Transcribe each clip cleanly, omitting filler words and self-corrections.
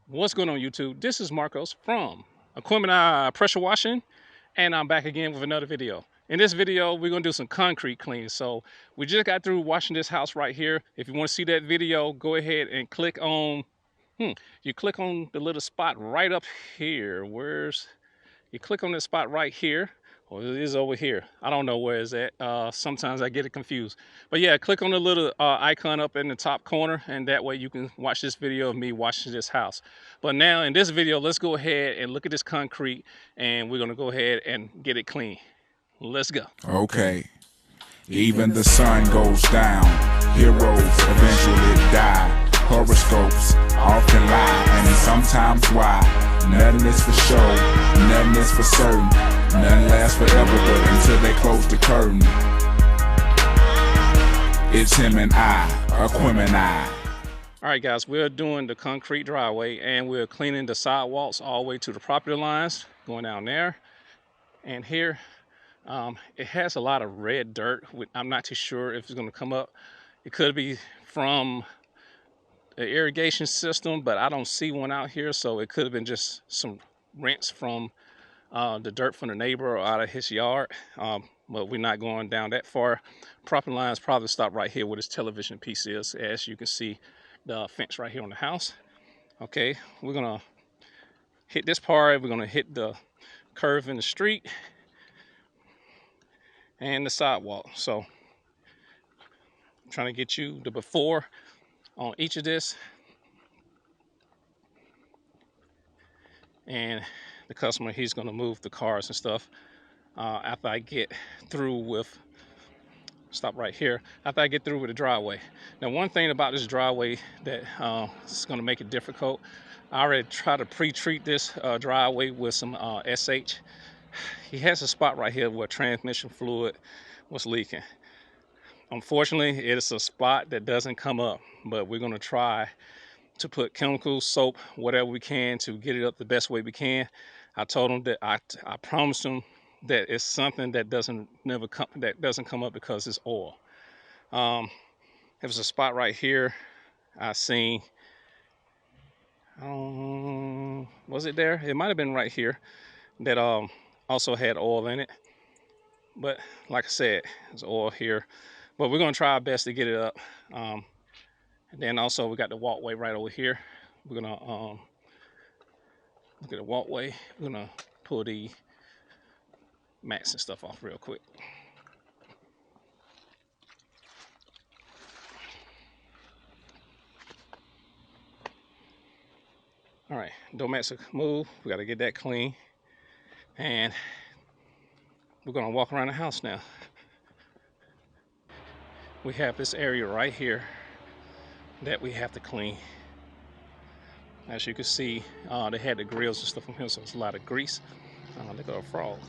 What's going on, YouTube? This is Marcos from Equipment Pressure Washing, and I'm back again with another video. In this video, we're gonna do some concrete cleaning. So we just got through washing this house right here. If you want to see that video, go ahead and click on you click on the little spot right up here. You click on this spot right here, or it is over here. I don't know where it's at. Sometimes I get it confused. But yeah, click on the little icon up in the top corner, and that way you can watch this video of me washing this house. But now in this video, let's go ahead and look at this concrete, and we're gonna go ahead and get it clean. Let's go. Okay. Even the sun goes down. Heroes eventually die. Horoscopes often lie, and sometimes why. Nothing is for show, nothing is for certain. Nothing lasts forever, but until they close the curtain. It's him and I, Equipment I. All right, guys, we're doing the concrete driveway, and we're cleaning the sidewalks all the way to the property lines, going down there. And here, it has a lot of red dirt. I'm not too sure if it's going to come up. It could be from the irrigation system, but I don't see one out here, so it could have been just some rents from the dirt from the neighbor or out of his yard. But we're not going down that far. Property lines probably stop right here where this television piece is. As you can see, the fence right here on the house. Okay, we're gonna hit this part. We're gonna hit the curve in the street and the sidewalk. So I'm trying to get you the before on each of this, and the customer, he's going to move the cars and stuff after I get through with, stop right here, after I get through with the driveway. Now, one thing about this driveway that is going to make it difficult, I already tried to pre-treat this driveway with some SH. He has a spot right here where transmission fluid was leaking. Unfortunately, it is a spot that doesn't come up, but we're going to try to put chemicals, soap, whatever we can to get it up the best way we can. I told him that I promised him that it's something that doesn't come up because it's oil. There was a spot right here I seen. Was it there? It might have been right here that also had oil in it. But like I said, there's oil here. But we're gonna try our best to get it up. And then also we got the walkway right over here. We're gonna look at the walkway. We're gonna pull the mats and stuff off real quick. All right, door mats are moved. We got to get that clean, and we're gonna walk around the house now. We have this area right here that we have to clean. As you can see, they had the grills and stuff from here, so it's a lot of grease. Look at a frog.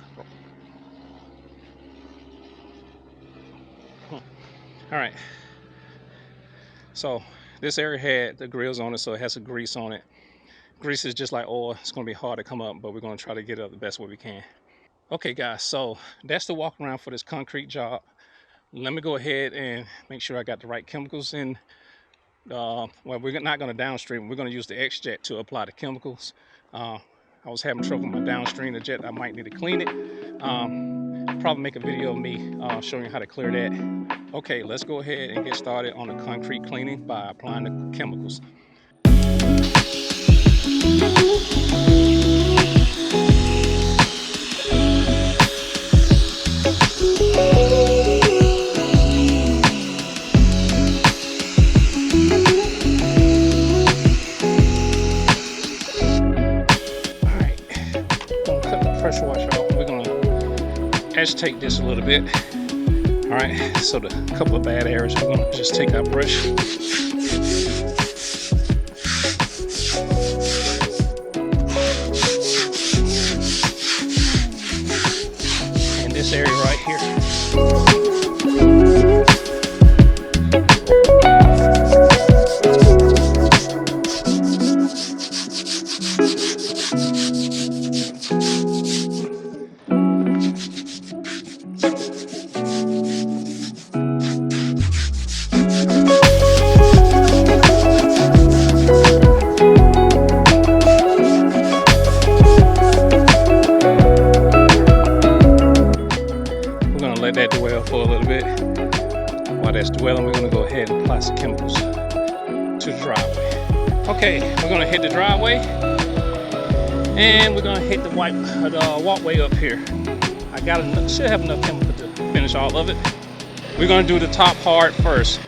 All right. So this area had the grills on it, so it has some grease on it. Grease is just like oil. It's going to be hard to come up, but we're going to try to get it up the best way we can. Okay, guys, so that's the walk around for this concrete job. Let me go ahead and make sure I got the right chemicals in. Well, we're not going to downstream. We're going to use the X-Jet to apply the chemicals. I was having trouble with my downstream the jet. I might need to clean it. Probably make a video of me showing you how to clear that. Okay, let's go ahead and get started on the concrete cleaning by applying the chemicals. Pressure washer off. We're gonna agitate this a little bit. All right, so the couple of bad areas, we're gonna just take our brush. And this area right here. Okay, we're gonna hit the driveway, and we're gonna hit the walkway up here. I should have enough chemical to finish all of it. We're gonna do the top part first.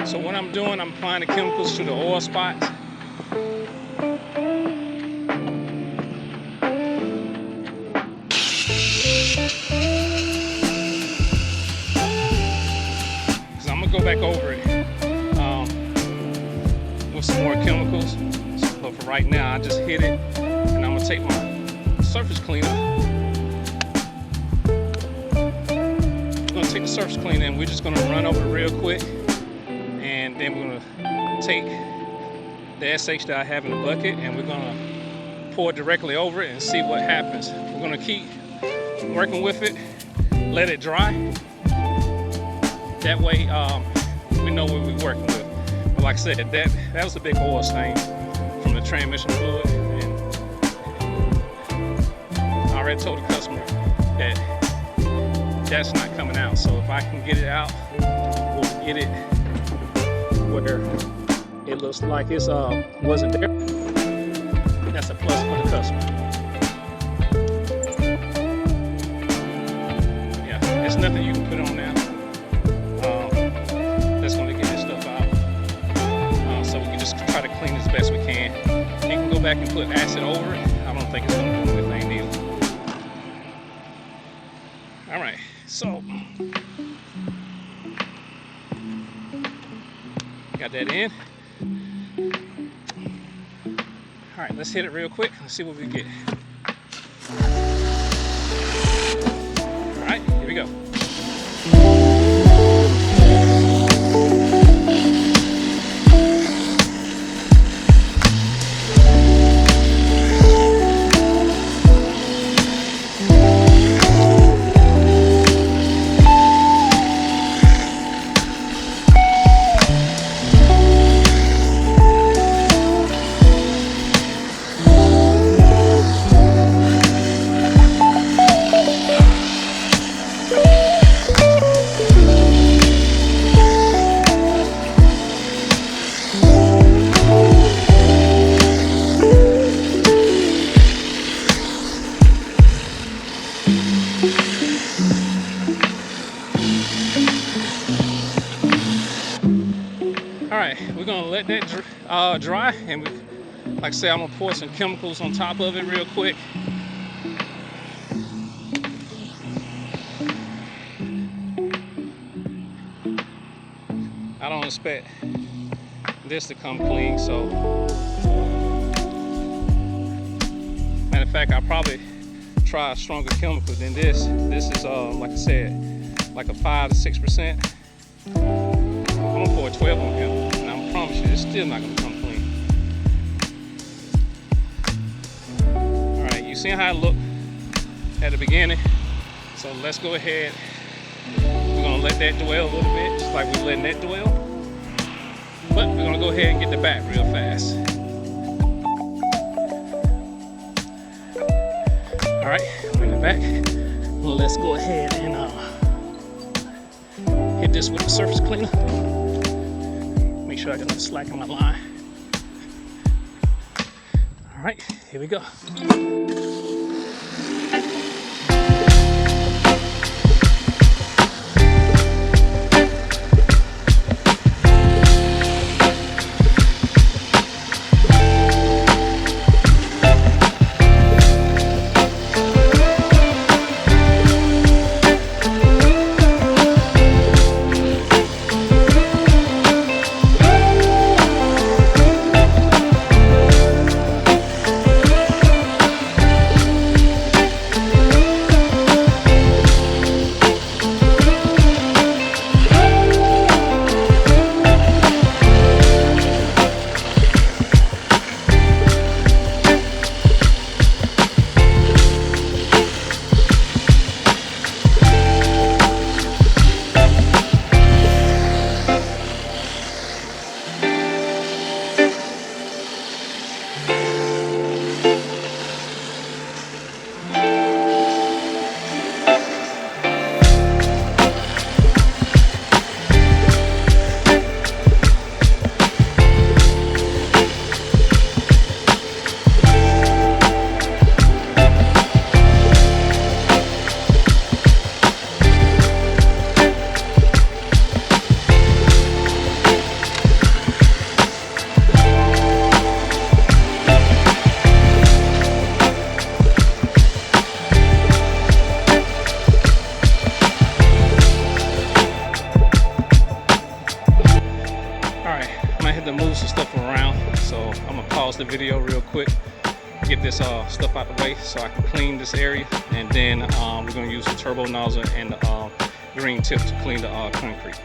So what I'm doing, I'm applying the chemicals to the oil spots. So I'm gonna go back over it with some more chemicals. But for right now, I just hit it, and I'm gonna take my surface cleaner. I'm gonna take the surface cleaner, and we're just gonna run over it real quick. And then we're gonna take the SH that I have in the bucket, and we're gonna pour it directly over it and see what happens. We're gonna keep working with it, let it dry. That way we know what we're working with. But like I said, that was a big oil stain from the transmission fluid, and I already told the customer that that's not coming out. So if I can get it out, we'll get it where it looks like it's wasn't there. That's a plus for the customer. Yeah, there's nothing you can put on now that's going to get this stuff out. So we can just try to clean as best we can. You can go back and put acid over it. I don't think it's going to do anything either. All right, so got that in. All right, let's hit it real quick. Let's see what we get. All right, here we go. We're gonna let that dry, and like I said, I'm gonna pour some chemicals on top of it real quick. I don't expect this to come clean, so matter of fact, I'll probably try a stronger chemical than this. This is like I said, like a 5 to 6%. I'm gonna pour 12 on him. I promise you, it's still not going to come clean. All right, you see how it looked at the beginning? So let's go ahead. We're going to let that dwell a little bit, just like we're letting that dwell. But we're going to go ahead and get the back real fast. All right, bring it back. Let's go ahead and hit this with the surface cleaner. Make sure I got enough slack in my line. All right, here we go. real quick, get this stuff out the way so I can clean this area, and then we're going to use the turbo nozzle and the green tip to clean the concrete.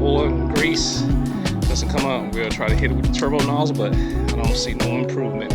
Oil, grease doesn't come up. We'll try to hit it with the turbo nozzle, but I don't see no improvement.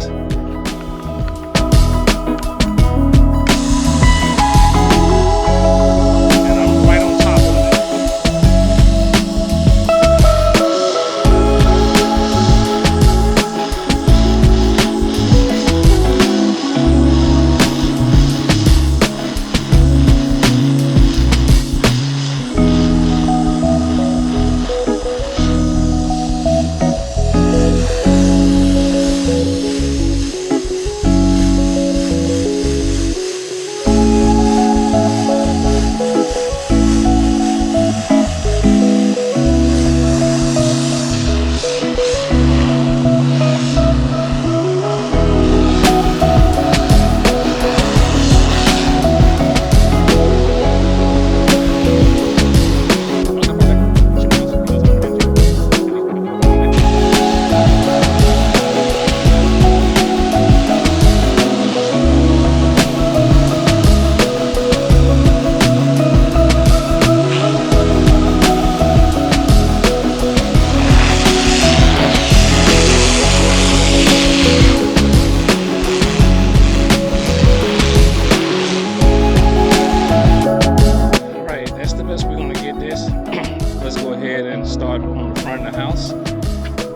Start on the front of the house,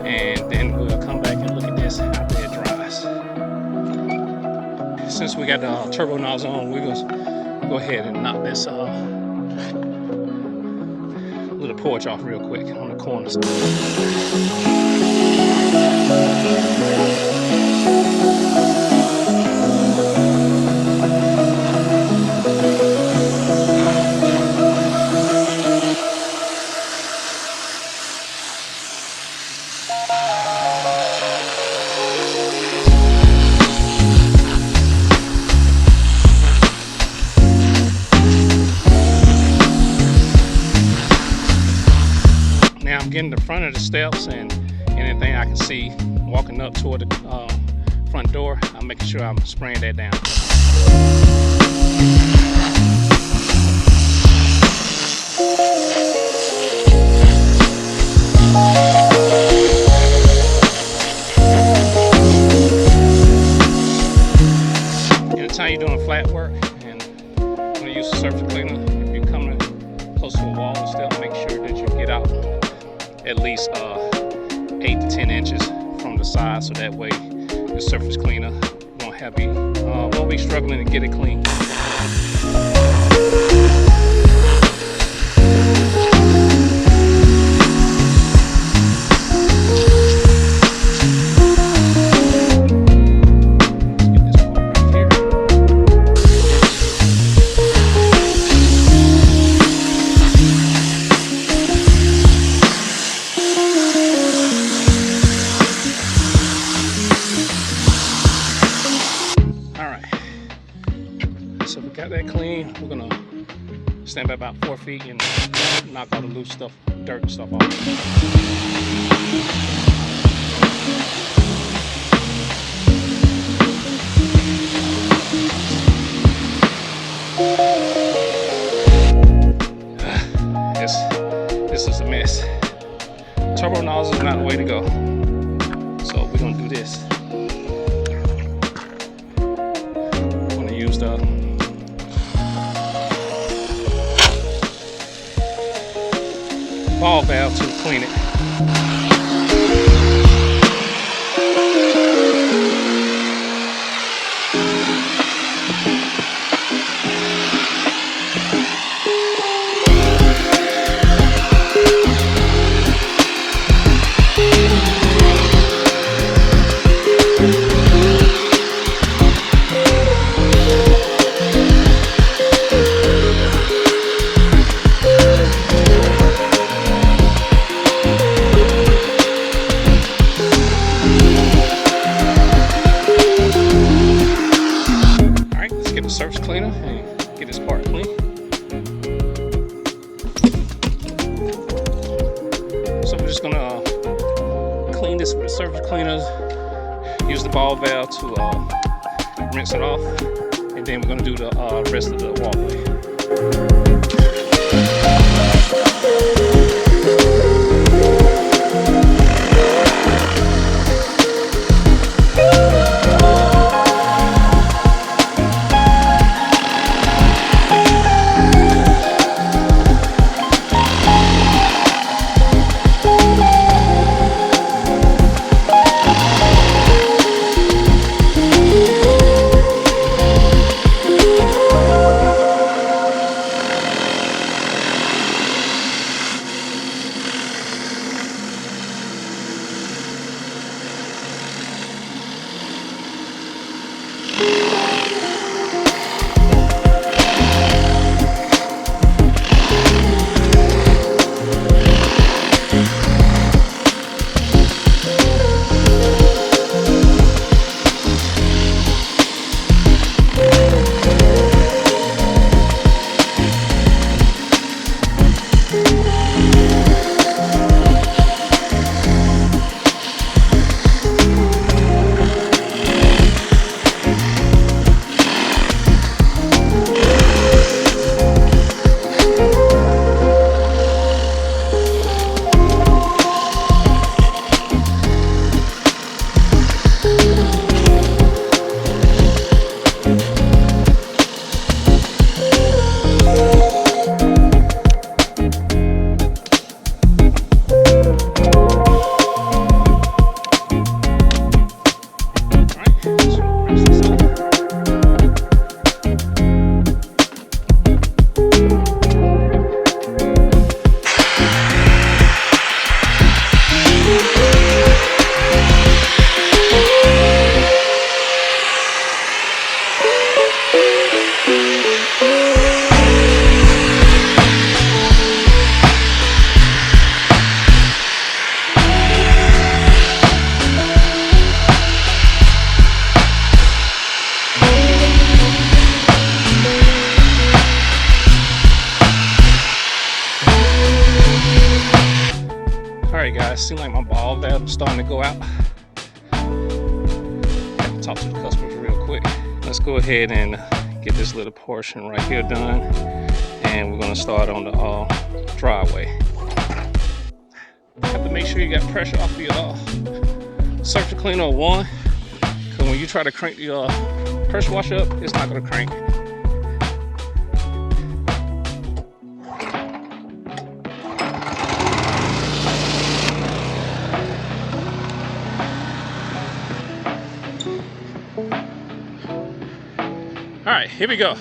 and then we'll come back and look at this after it dries. Since we got the turbo nozzle on, we're gonna go ahead and knock this little porch off real quick on the corners. Now I'm getting the front of the steps, and anything I can see walking up toward the front door, I'm making sure I'm spraying that down. Anytime you're doing flat work, and I'm going to use the surface cleaner, if you're coming close to a wall and step, make sure that you get out at least 8 to 10 inches from the side, so that way the surface cleaner won't be struggling to get it clean. So we got that clean. We're gonna stand back about 4 feet and knock all the loose stuff, dirt and stuff off. use the ball valve to clean it. Surface cleaner and get this part clean. So we're just gonna clean this with the surface cleaners, use the ball valve to rinse it off, and then we're gonna do the rest of the walkway. Alright guys, seems like my ball valve is starting to go out. I have to talk to the customers real quick. Let's go ahead and get this little portion right here done, and we're going to start on the driveway. You have to make sure you got pressure off of your surface cleaner 1, because when you try to crank the pressure washer up, it's not going to crank. All right, here we go.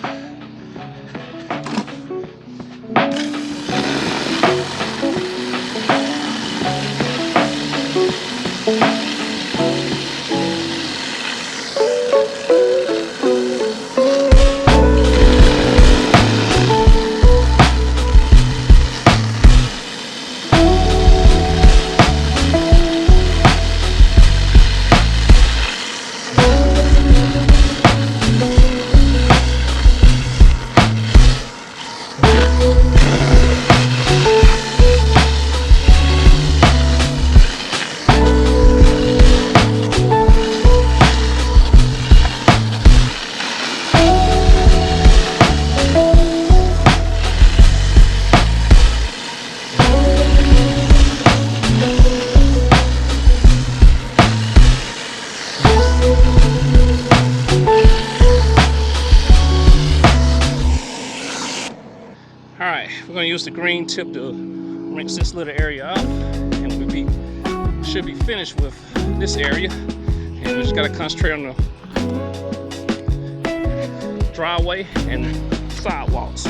right, we're gonna use the green tip to rinse this little area out, and should be finished with this area. And we just gotta concentrate on the driveway and sidewalks.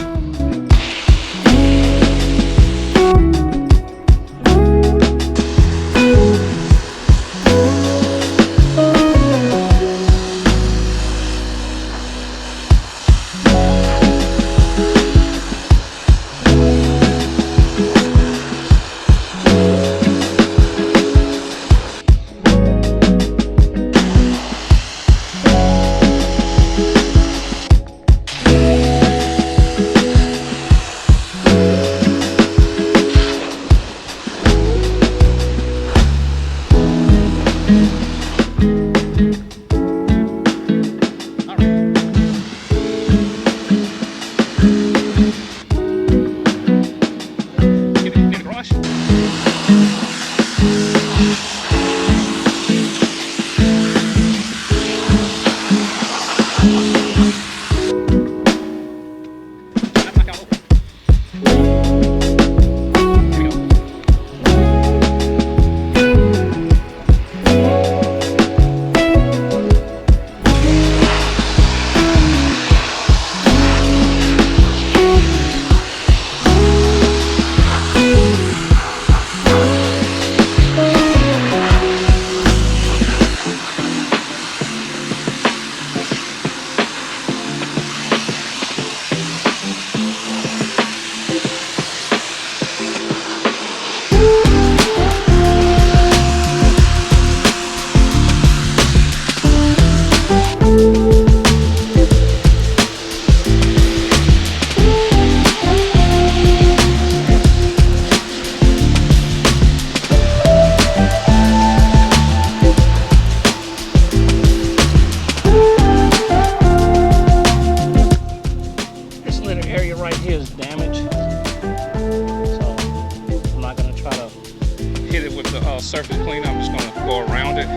Surface cleaner. I'm just going to go around it.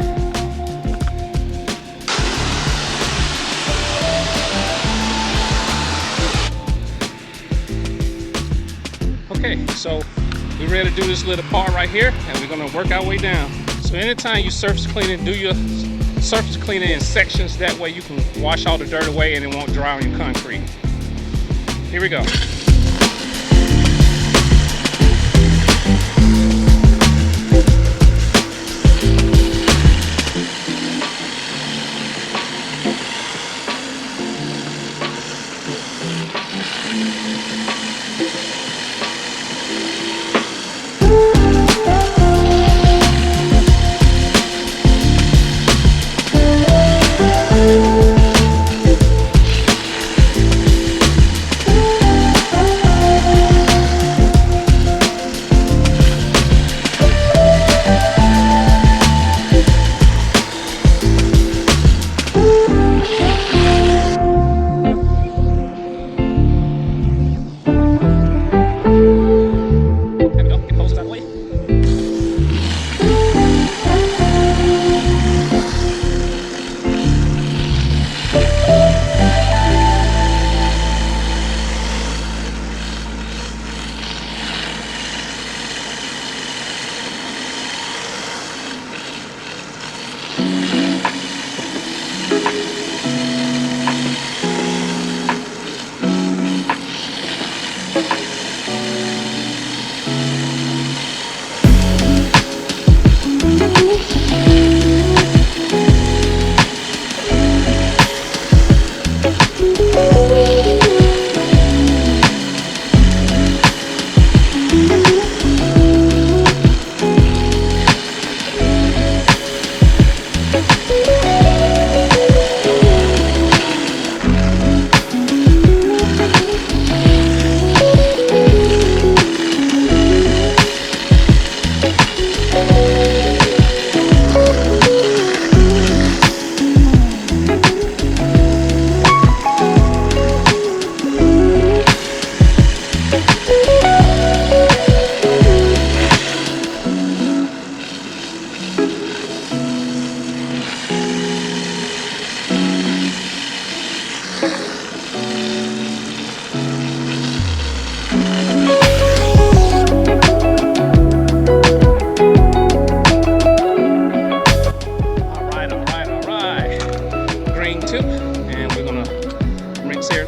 Okay, so we're ready to do this little part right here, and we're going to work our way down. So anytime you surface cleaning, do your surface cleaning in sections. That way you can wash all the dirt away and it won't dry on your concrete. Here we go.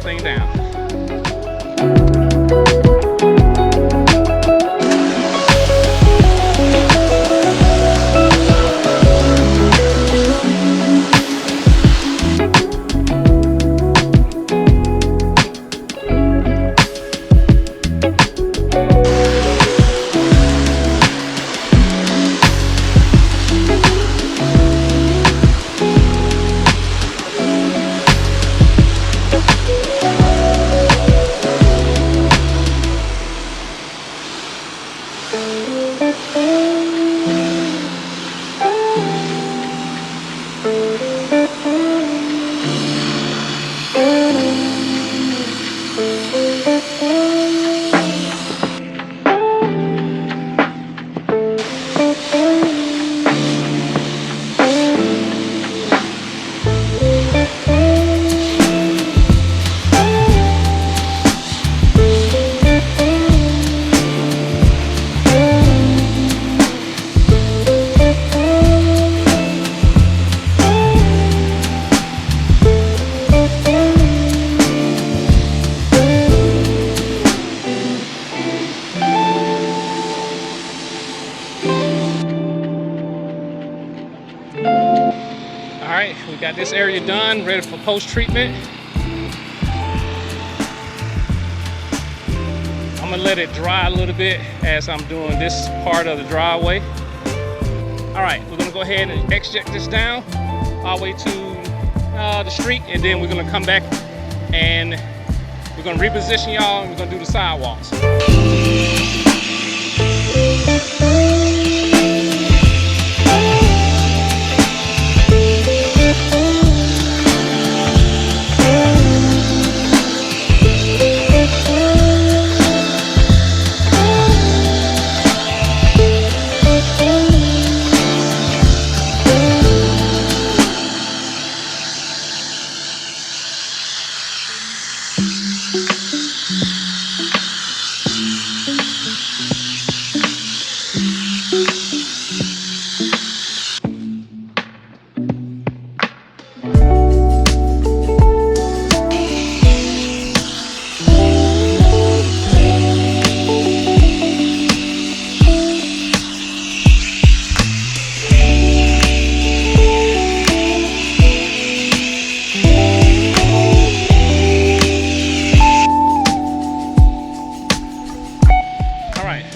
everything down. Alright, we got this area done, ready for post-treatment. I'm gonna let it dry a little bit as I'm doing this part of the driveway. Alright, we're gonna go ahead and exject this down all the way to the street, and then we're gonna come back and we're gonna reposition y'all and we're gonna do the sidewalks.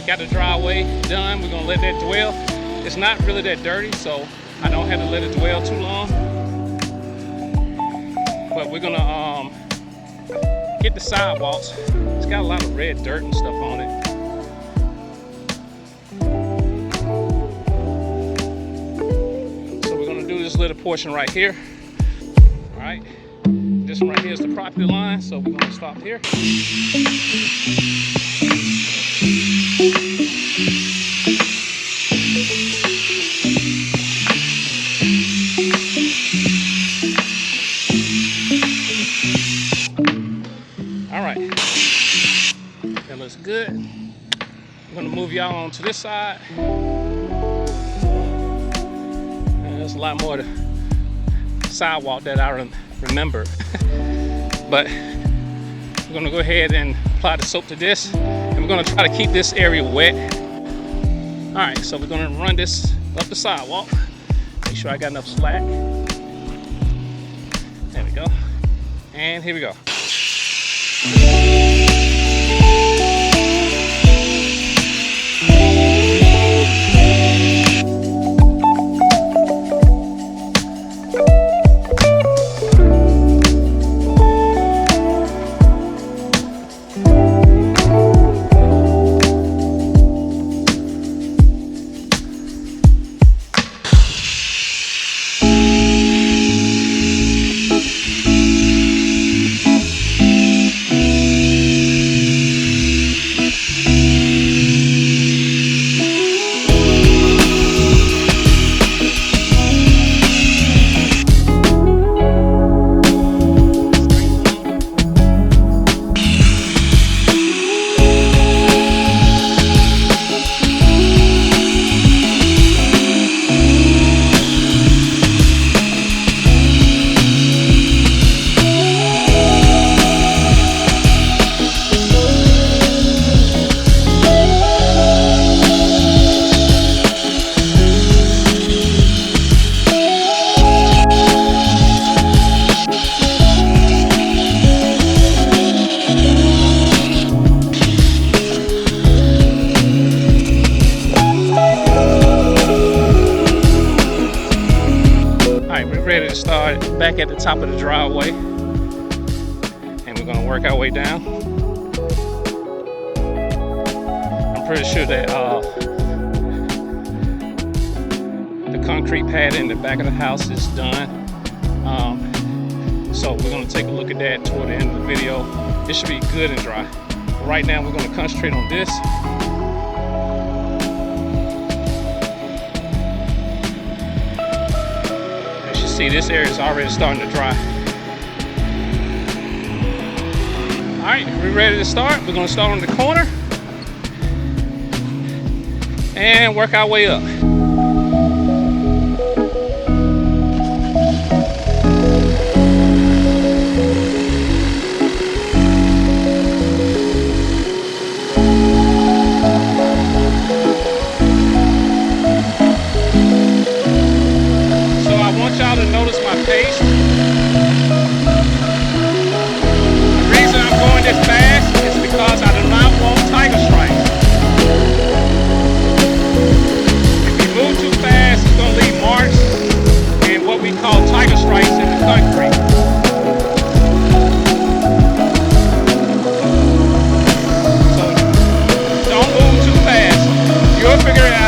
Got the driveway done. We're gonna let that dwell. It's not really that dirty, so I don't have to let it dwell too long. But we're gonna get the sidewalks. It's got a lot of red dirt and stuff on it. So we're gonna do this little portion right here. All right. This one right here is the property line, so we're gonna stop here. All right, that looks good. I'm gonna move y'all on to this side. And there's a lot more to sidewalk that I remember. But we're gonna go ahead and apply the soap to this, and we're gonna try to keep this area wet. All right, so we're gonna run this up the sidewalk. Make sure I got enough slack. There we go. And here we go. back at the top of the driveway, and we're gonna work our way down. I'm pretty sure that the concrete pad in the back of the house is done. So we're gonna take a look at that toward the end of the video. It should be good and dry. But right now, we're gonna concentrate on this. As you see, this area is already starting to dry. All right, we're ready to start. We're gonna start on the corner and work our way up. Y'all to notice my pace. The reason I'm going this fast is because I do not want tiger stripes. If you move too fast, it's going to leave marks and what we call tiger stripes in the concrete. So don't move too fast. You'll figure it out.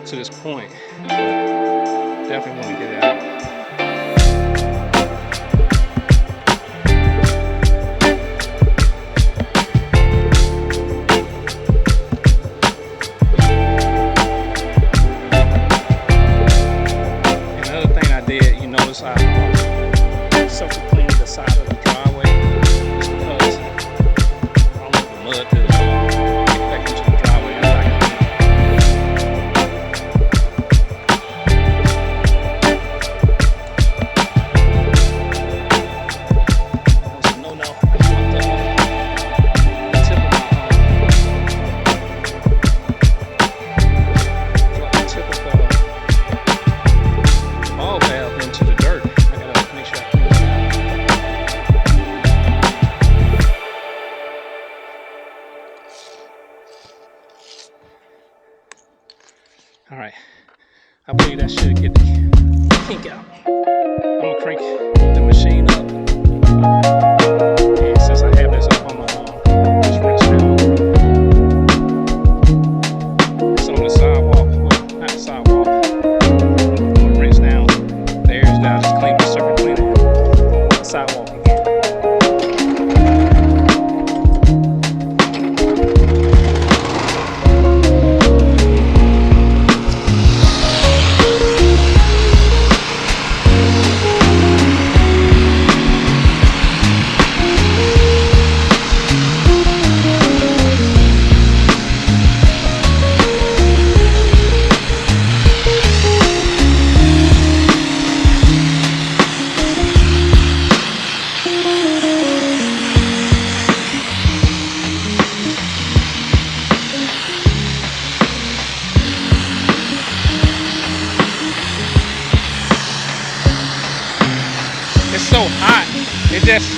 To this point, but definitely want to get it out. Another thing I did, you notice I self cleaned the side of the driveway just because I don't want the mud to get back into the driveway. All right, I believe that should get the kink out. I'm gonna crank the machine up. And since I have this up on my just rinse down. It's on the sidewalk, well, not the sidewalk. I'm gonna rinse down the areas down, just clean the circuit cleaner, the sidewalk again. it just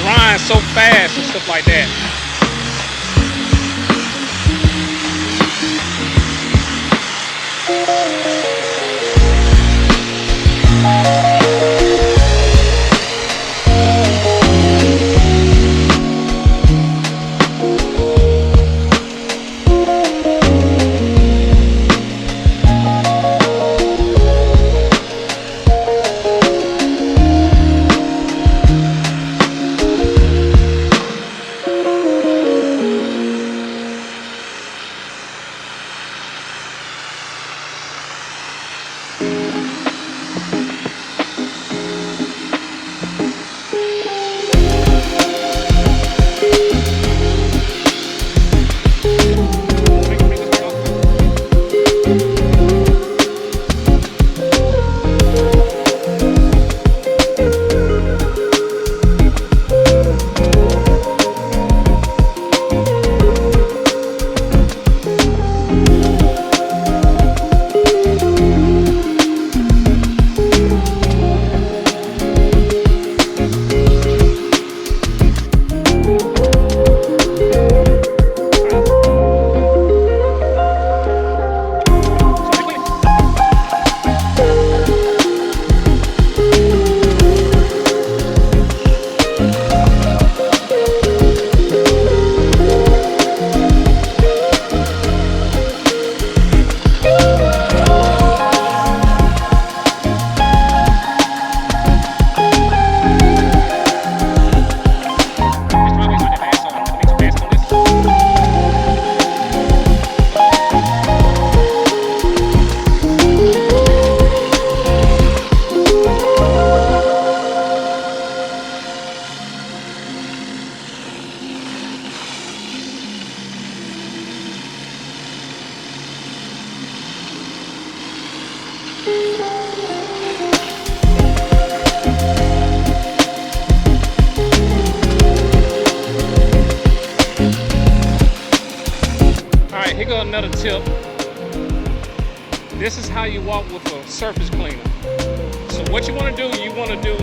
grinds so fast and stuff like that. Here go another tip. This is how you walk with a surface cleaner. So what you want to do,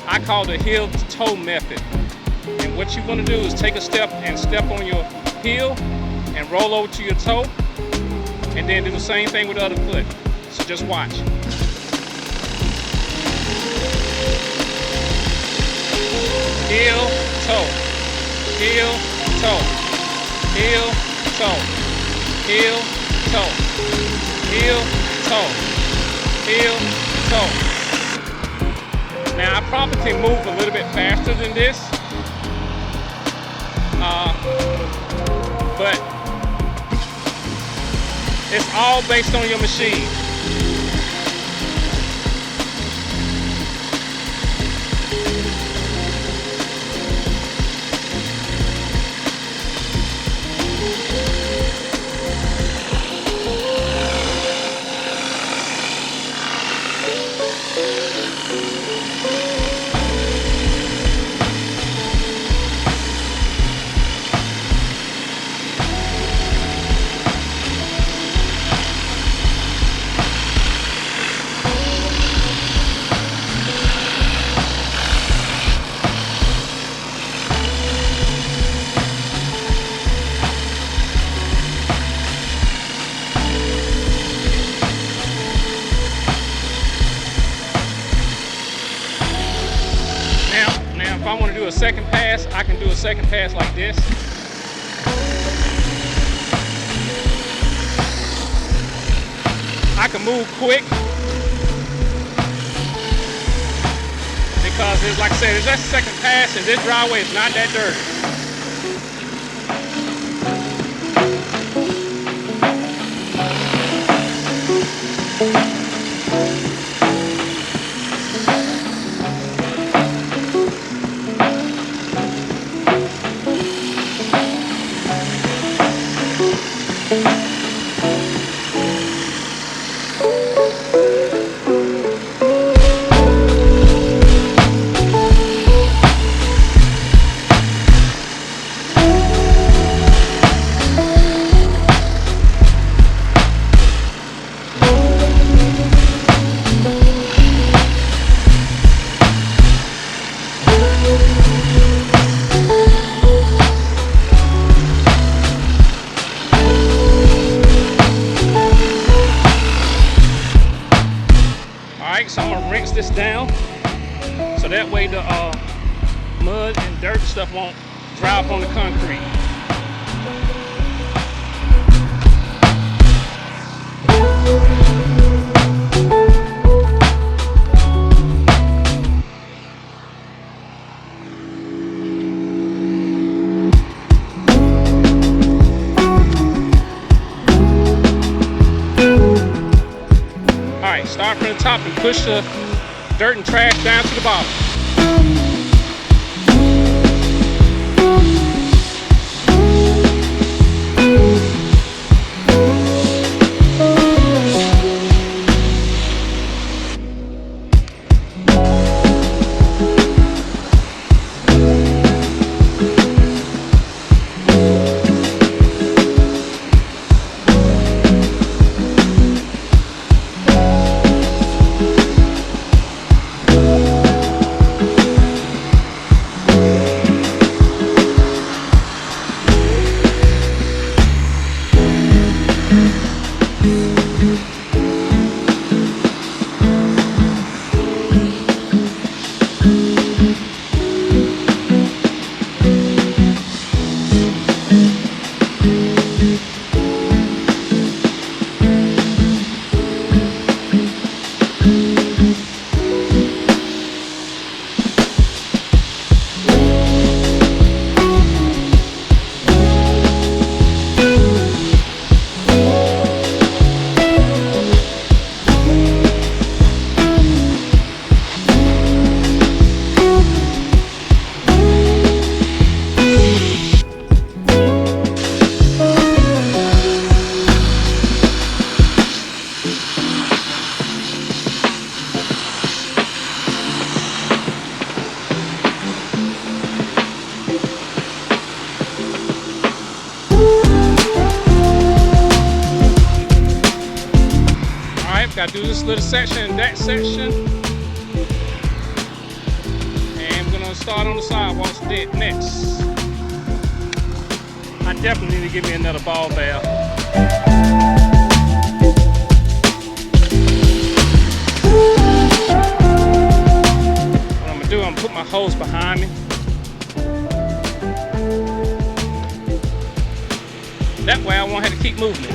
I call the heel to toe method. And what you want to do is take a step and step on your heel and roll over to your toe, and then do the same thing with the other foot. So just watch. Heel, toe, heel, toe, heel, toe, heel, toe, heel, toe, heel, toe. Now I probably can move a little bit faster than this, but it's all based on your machine. If I want to do a second pass, I can do a second pass like this. I can move quick because it's like I said, it's just a second pass and this driveway is not that dirty. right, so I'm gonna rinse this down so that way the mud and dirt stuff won't dry up on the concrete. Alright, start from the top and push the dirt and trash down to the bottom. Gotta do this little section and that section. And we're gonna start on the sidewalks next. I definitely need to give me another ball valve. What I'm gonna do, I'm gonna put my hose behind me. That way I won't have to keep moving it.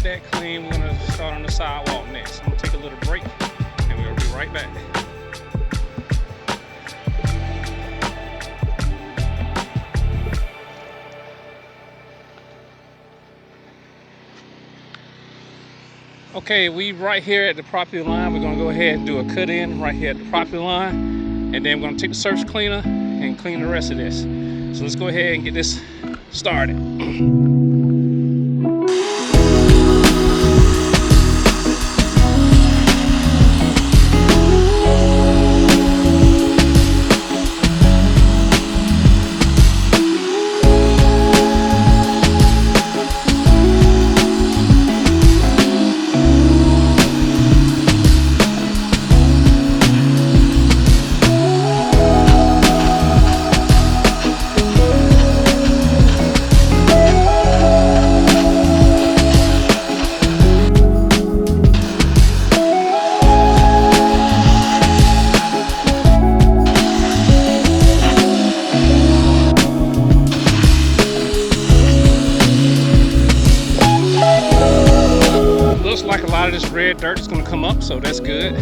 that clean, we're gonna start on the sidewalk next. I'm gonna take a little break and we'll be right back. Okay, we right here at the property line. We're gonna go ahead and do a cut in right here at the property line, and then we're gonna take the surface cleaner and clean the rest of this. So let's go ahead and get this started. Like a lot of this red dirt is going to come up, so that's good.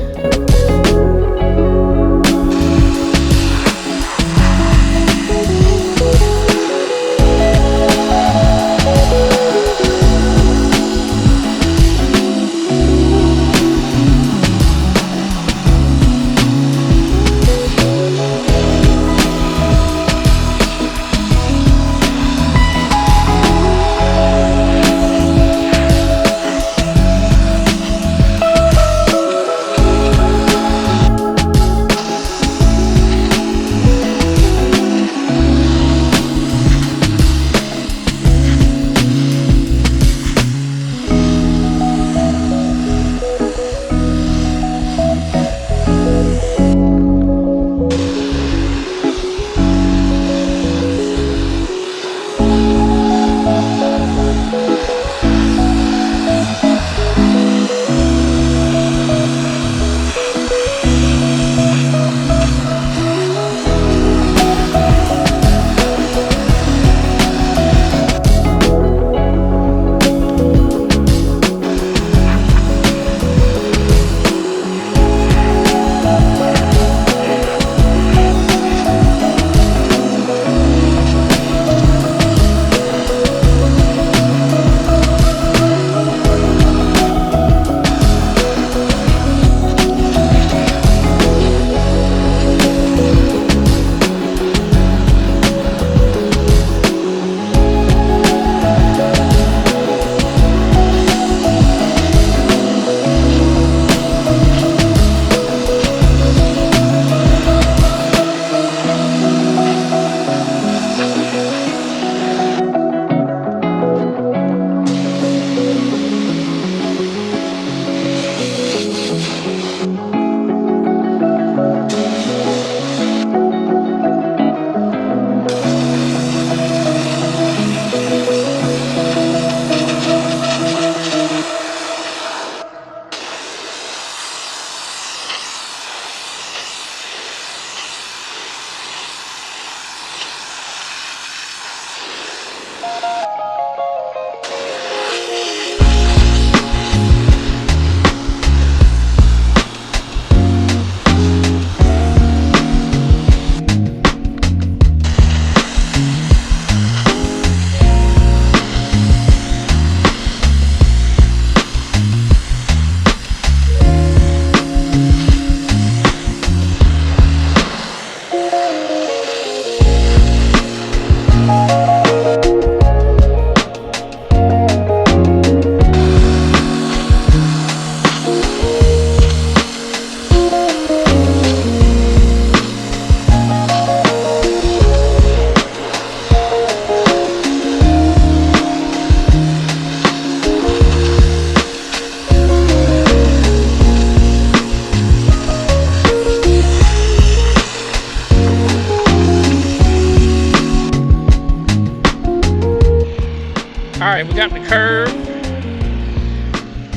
All right, we got the curb.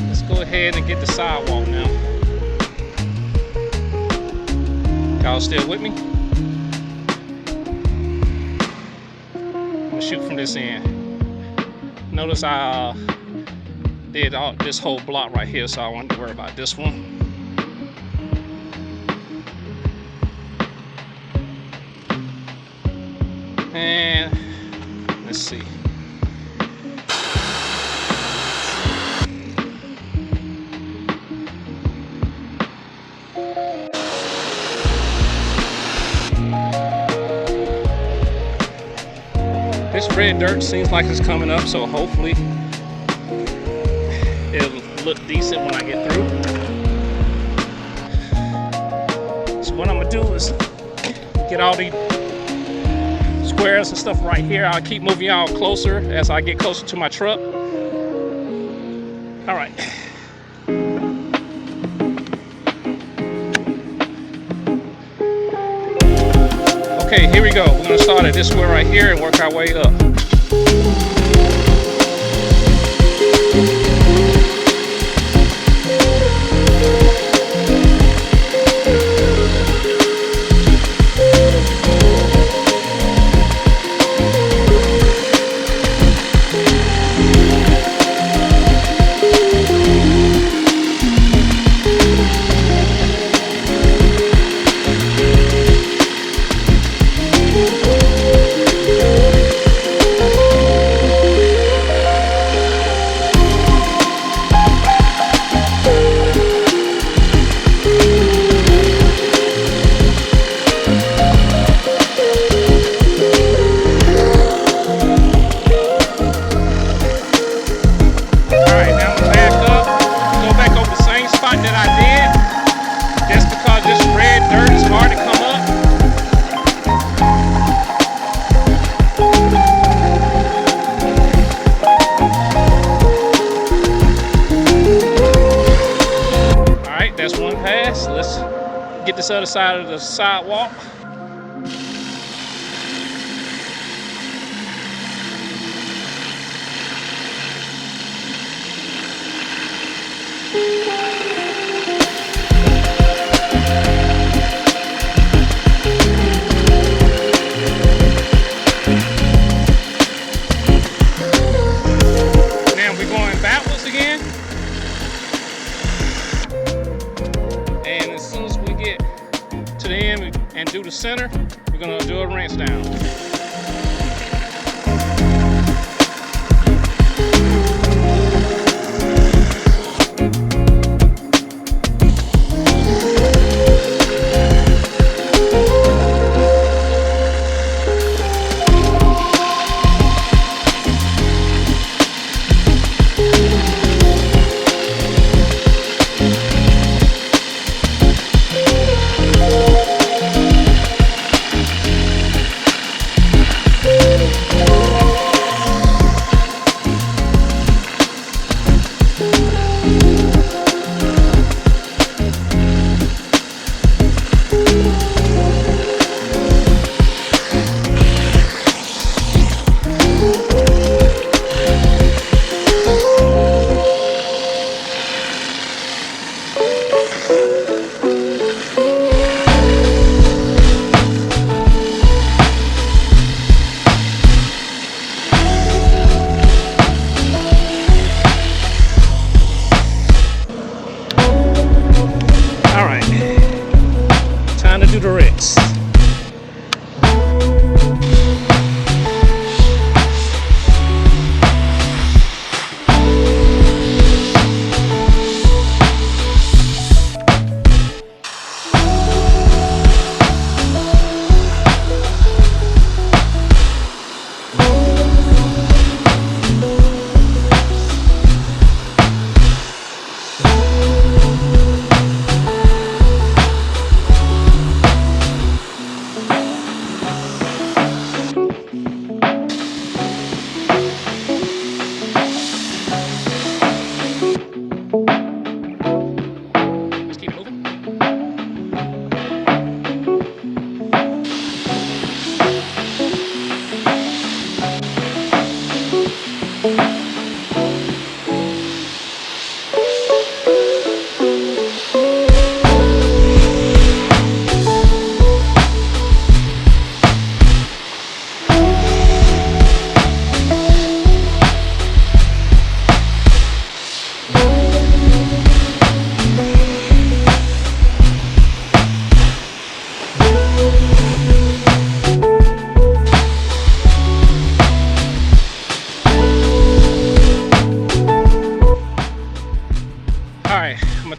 Let's go ahead and get the sidewalk now. Y'all still with me? I'm gonna shoot from this end. Notice I did this whole block right here, so I wanted to worry about this one. And let's see. This red dirt seems like it's coming up, so hopefully it'll look decent when I get through. So what I'm gonna do is get all these squares and stuff right here. I'll keep moving y'all closer as I get closer to my truck. All right. Okay, here we go. We're gonna start at this square right here and work our way up. Let's get this other side of the sidewalk. Now we're going backwards again. And as soon as we get to the end and do the center, we're gonna do a wrench down.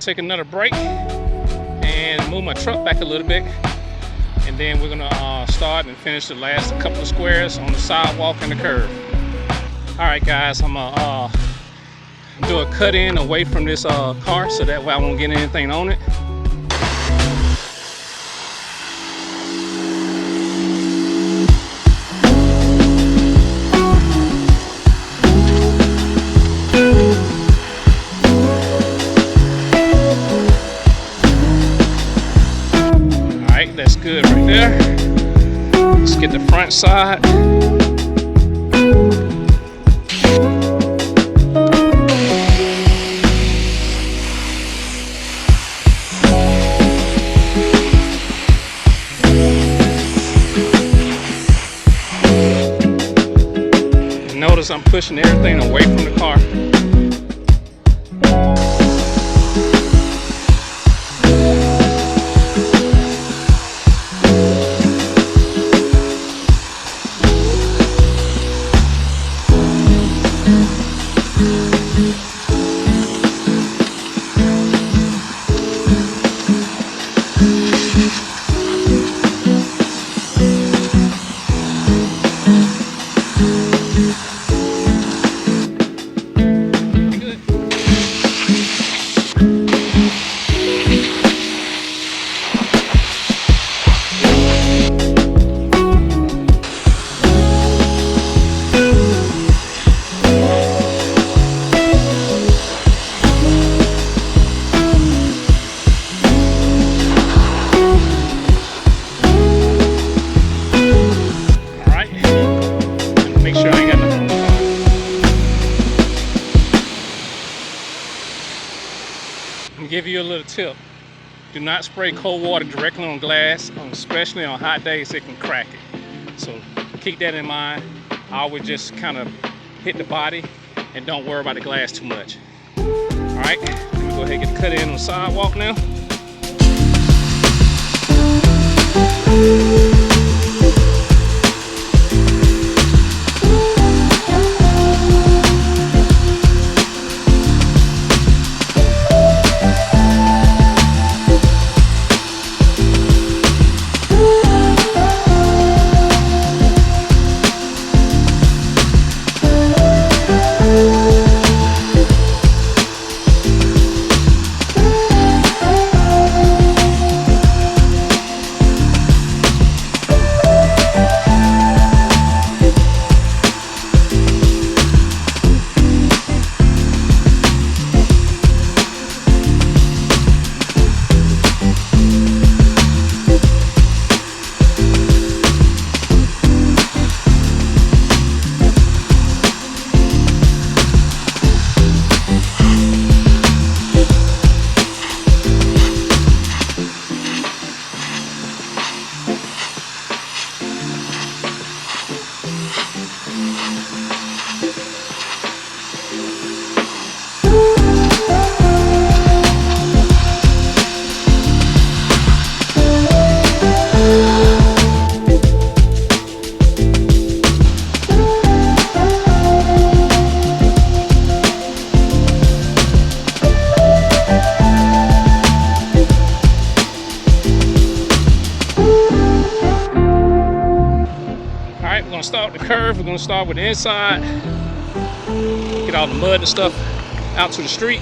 take another break and move my truck back a little bit, and then we're gonna start and finish the last couple of squares on the sidewalk and the curb. All right, guys, I'm gonna do a cut in away from this car so that way I won't get anything on it. That's good right there. Let's get the front side. Notice I'm pushing everything away from the car. Give you a little tip. Do not spray cold water directly on glass, especially on hot days. It can crack it. So keep that in mind. I would just kind of hit the body and don't worry about the glass too much. All right, let me go ahead and get the cut in on the sidewalk now. Start the curve. We're going to start with the inside, get all the mud and stuff out to the street.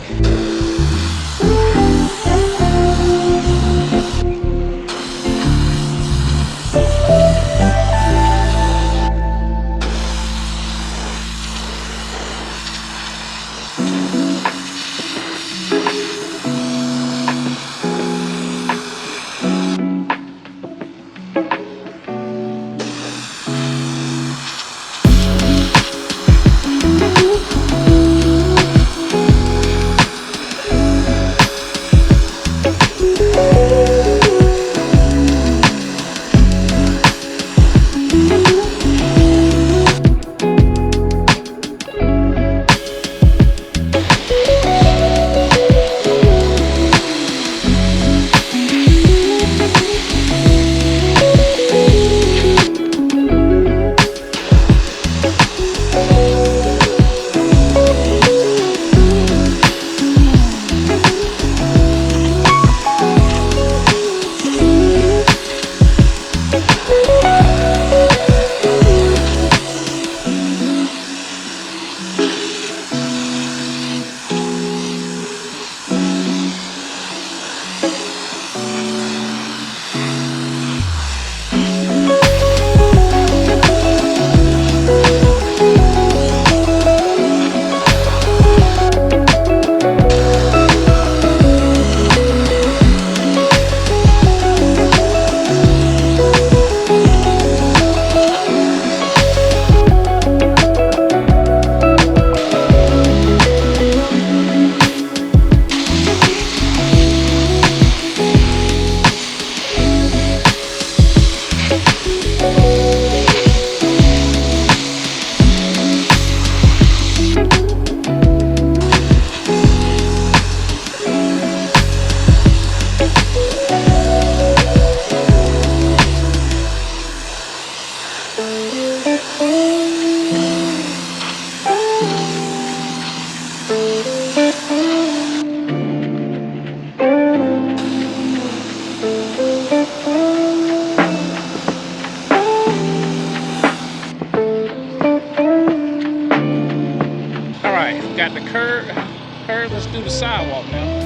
let's do the sidewalk now.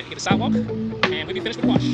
The sidewalk, and we'll be finished with the wash.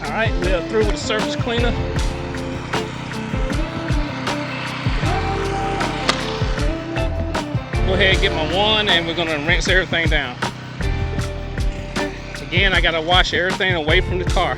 All right, here we go. Through with the surface cleaner. Go ahead and get my one, and we're gonna rinse everything down. Again, I gotta wash everything away from the car.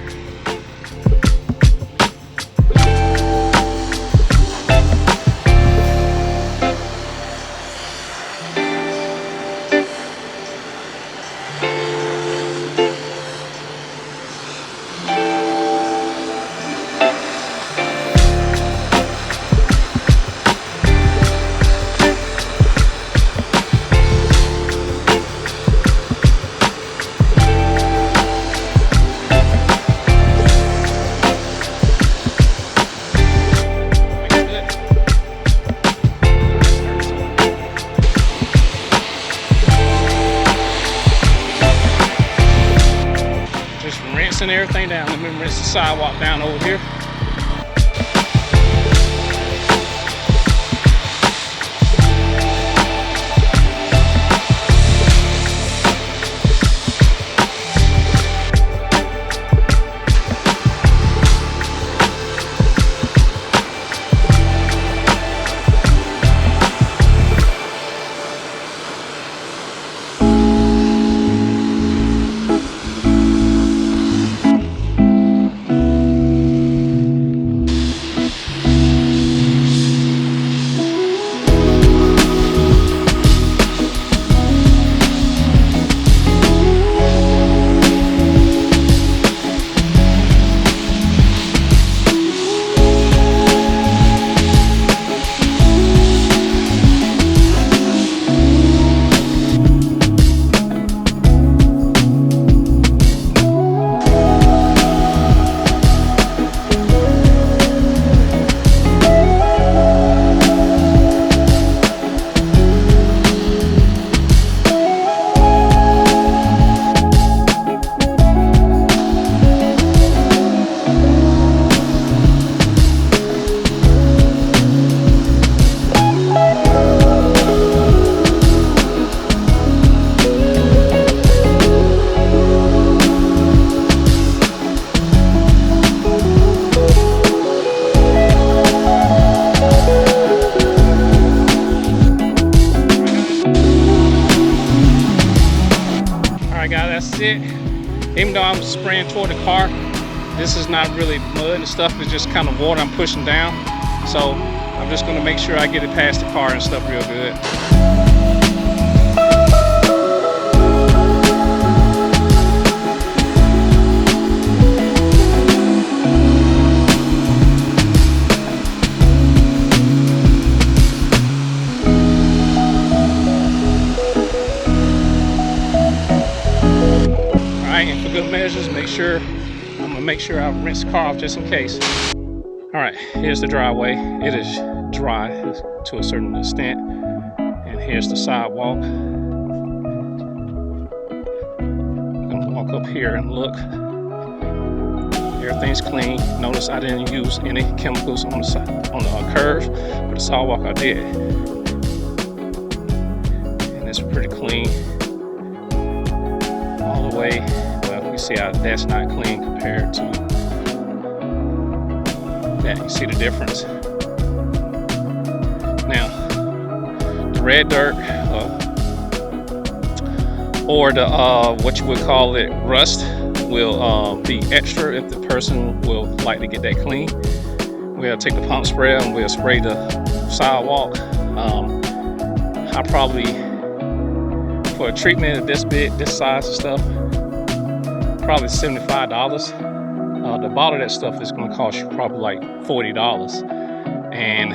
rinsing everything down. Let me rinse the sidewalk down over here. That's it. Even though I'm spraying toward the car, this is not really mud and stuff. It's just kind of water I'm pushing down. So I'm just going to make sure I get it past the car and stuff real good. And for good measures, I'm gonna make sure I rinse the car off just in case. All right, here's the driveway. It is dry to a certain extent, and here's the sidewalk. I'm gonna walk up here and look. Everything's clean. Notice I didn't use any chemicals on the side, on the curve, but the sidewalk I did, and it's pretty clean all the way. You see how that's not clean compared to that. You see the difference. Now, the red dirt or the what you would call it rust will be extra if the person will like to get that clean. We'll take the pump sprayer and we'll spray the sidewalk. I probably, for a treatment of this big, this size of stuff, probably $75. The bottle of that stuff is going to cost you probably like $40, and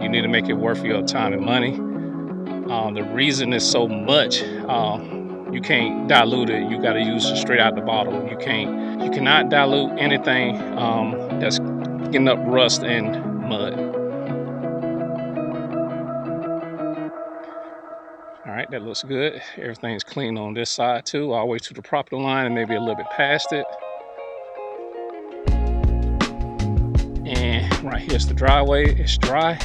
you need to make it worth your time and money. The reason it's so much, you can't dilute it. You got to use it straight out the bottle. You cannot dilute anything that's getting up rust and mud. All right, that looks good. Everything's clean on this side too, all the way to the property line and maybe a little bit past it. And right here's the driveway. It's dry.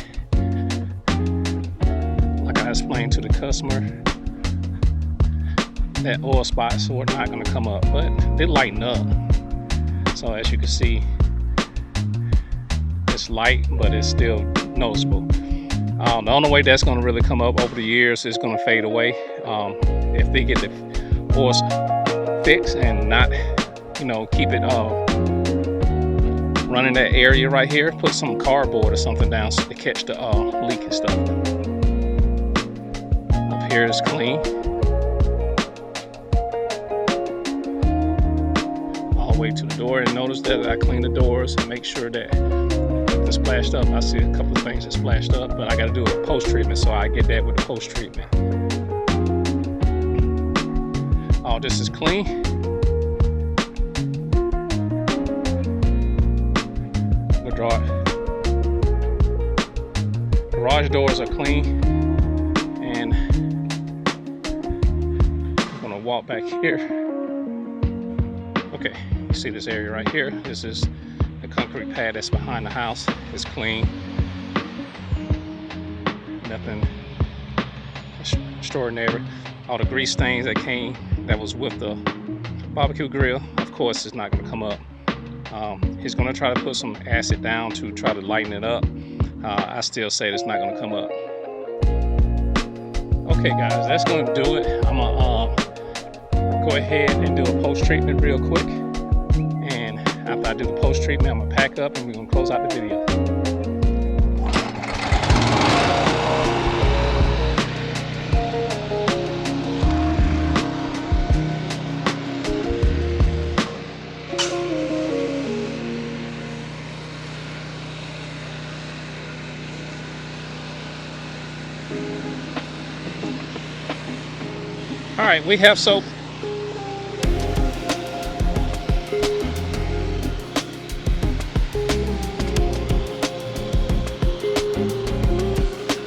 Like I explained to the customer, that oil spots are not going to come up, but they lighten up. So as you can see, it's light, but it's still noticeable. The only way that's going to really come up over the years is going to fade away. If they get the oils fixed and not, keep it running that area right here, put some cardboard or something down to catch the leak and stuff. Up here is clean. All the way to the door, and notice that I clean the doors and make sure that it's splashed up. I see a couple of things that splashed up, but I got to do a post treatment, so I get that with the post treatment. All this is clean. Garage doors are clean, and I'm gonna walk back here. Okay, see this area right here. This is the concrete pad that's behind the house. It's clean. Nothing extraordinary. All the grease stains that was with the barbecue grill, of course, is not going to come up. He's going to try to put some acid down to try to lighten it up. I still say it's not going to come up. Okay, guys, that's going to do it. I'm going to go ahead and do a post-treatment real quick. And after I do the post-treatment, I'm going to pack up and we're going to close out the video. All right, we have soap.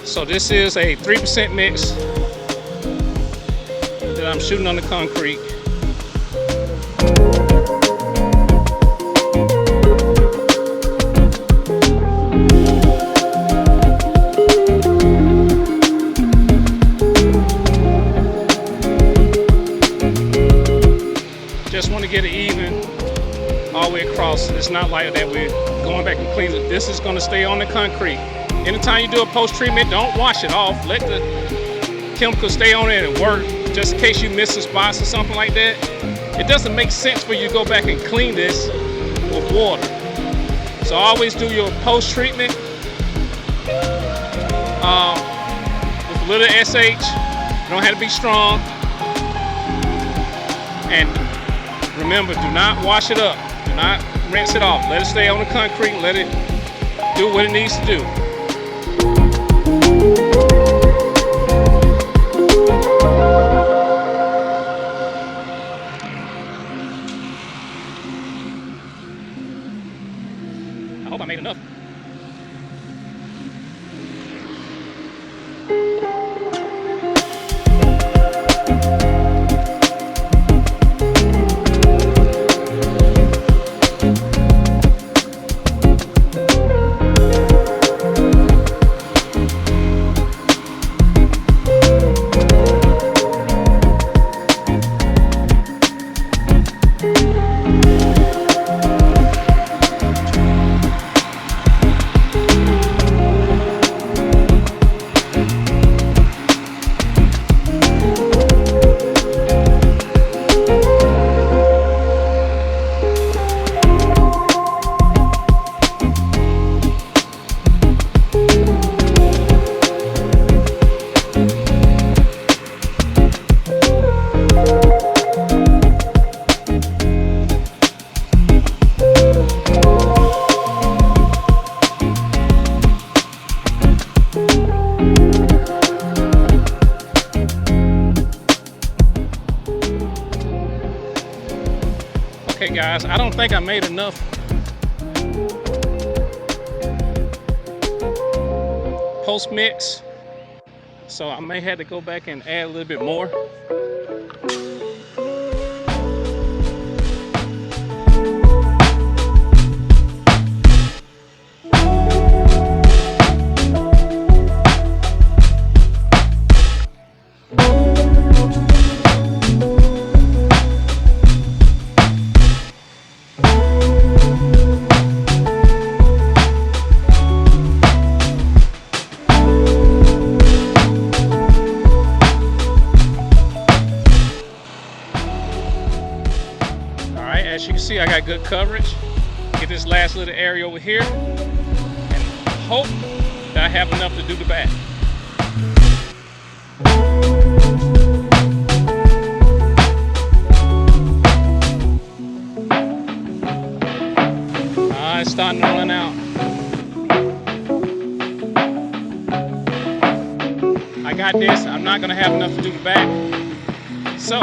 So this is a 3% mix that I'm shooting on the concrete. Just want to get it even all the way across. It's not like that we're going back and cleaning it. This is going to stay on the concrete. Anytime you do a post-treatment, don't wash it off. Let the chemical stay on it and work, just in case you miss some spots or something like that. It doesn't make sense for you to go back and clean this with water. So always do your post-treatment with a little SH. You don't have to be strong. And remember, do not wash it up. Do not rinse it off. Let it stay on the concrete. Let it do what it needs to do. I hope I made enough. Okay guys, I don't think I made enough post mix, so I may have to go back and add a little bit more. As you can see, I got good coverage. Get this last little area over here and hope that I have enough to do the back. It's starting to run out. I got this. I'm not gonna have enough to do the back. So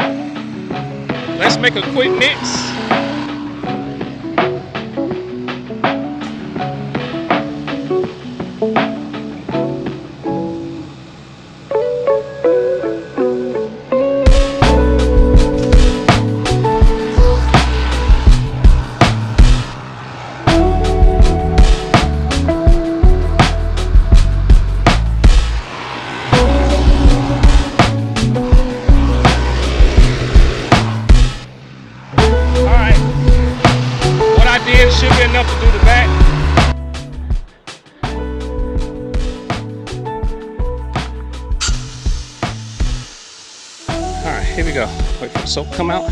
let's make a quick mix. here we go. Wait for the soap to come out.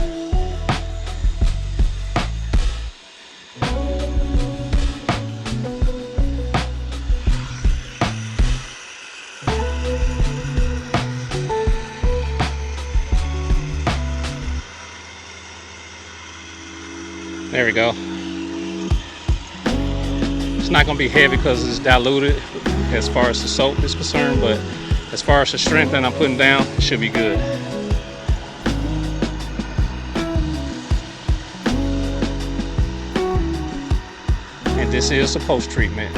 There we go. It's not going to be heavy because it's diluted as far as the soap is concerned, but as far as the strength that I'm putting down, it should be good. And this is a post treatment.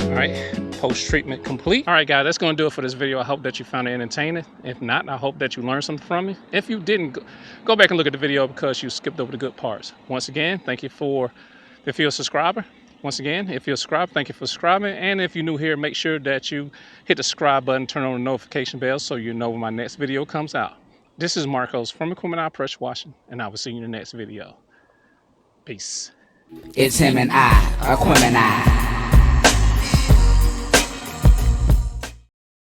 Alright, post-treatment complete. Alright guys, that's going to do it for this video. I hope that you found it entertaining. If not, I hope that you learned something from me. If you didn't, go back and look at the video because you skipped over the good parts. Once again, thank you if you're a subscriber. Once again, if you're a subscriber, thank you for subscribing. And if you're new here, make sure that you hit the subscribe button, turn on the notification bell so you know when my next video comes out. This is Marcos from Equipment Eye Pressure Washing, and I will see you in the next video. Peace. It's him and I, Equipment Eye.